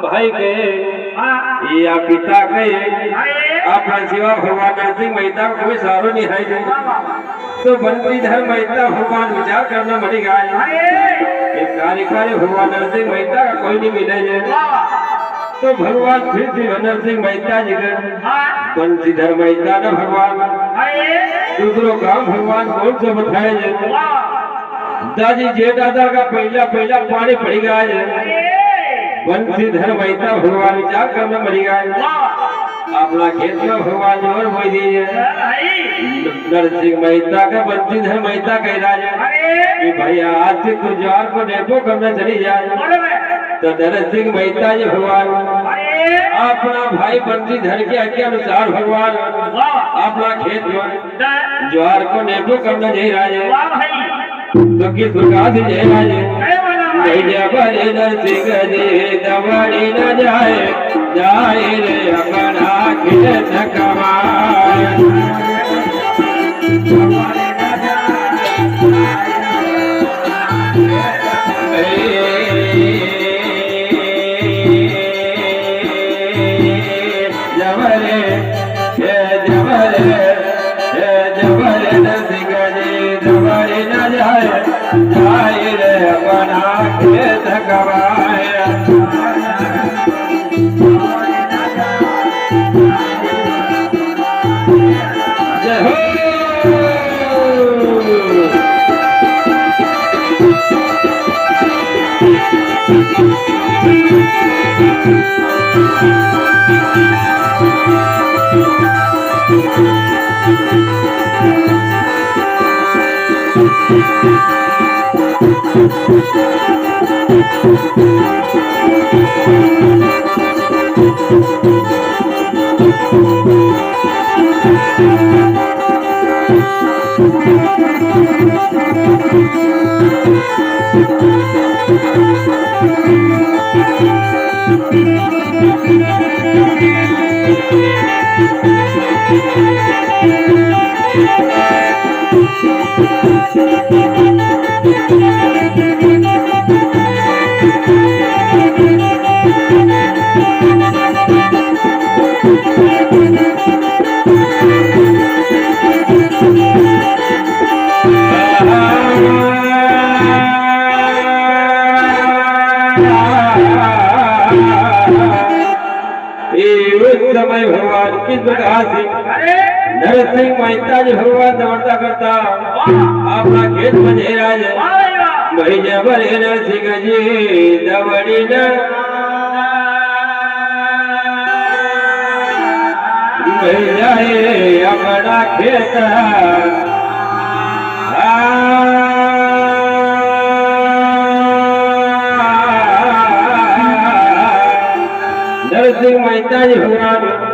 भाई के या पिता के अपना सिवा भगवान नरसिंह मेहता को कोई सारो नहीं है तो बंदी धर्म मेहता भगवान विचार करना मरी गाय एक कार्यकारी भगवान नरसिंह मेहता का कोई नहीं मिले तो भगवान फिर से नरसिंह मेहता जी के बंसीधर मेहता न भगवान दूसरों काम भगवान कौन से बताए दादी जेठादा का पहला पानी पड़ी गया बंसीधर मेहता भगवान विचार करना मरी गया अपना खेत में भगवान जोर बोल दीजिए नरसिंह मेहता का बंसीधर मेहता कह रहा है कि भैया आज से तू ज्वार को डेपो करना चली जाए तो नरसिंह मेहता जी भगवान अपना भाई बंसीधर के आज्ञा अनुसार भगवान अपना खेत में ज्वार को डेपो करना जा रहा है तो किस प्रकार से जय राजे बड़े नरसिंह जी दबड़ी न जाए रे अपना खेत कमाए जबरे नरसिंह जी दबड़ी न जाए रे अपना खेत कमाए जय हो समय भगवान किस प्रकार से नरसिंह मेहता जी भगवान दौड़ता करता अपना खेत में जे राजे भाई जबरे नरसिंह जी दबड़ी न जाए अपना खेत नरसिंह मेहता जी भगवान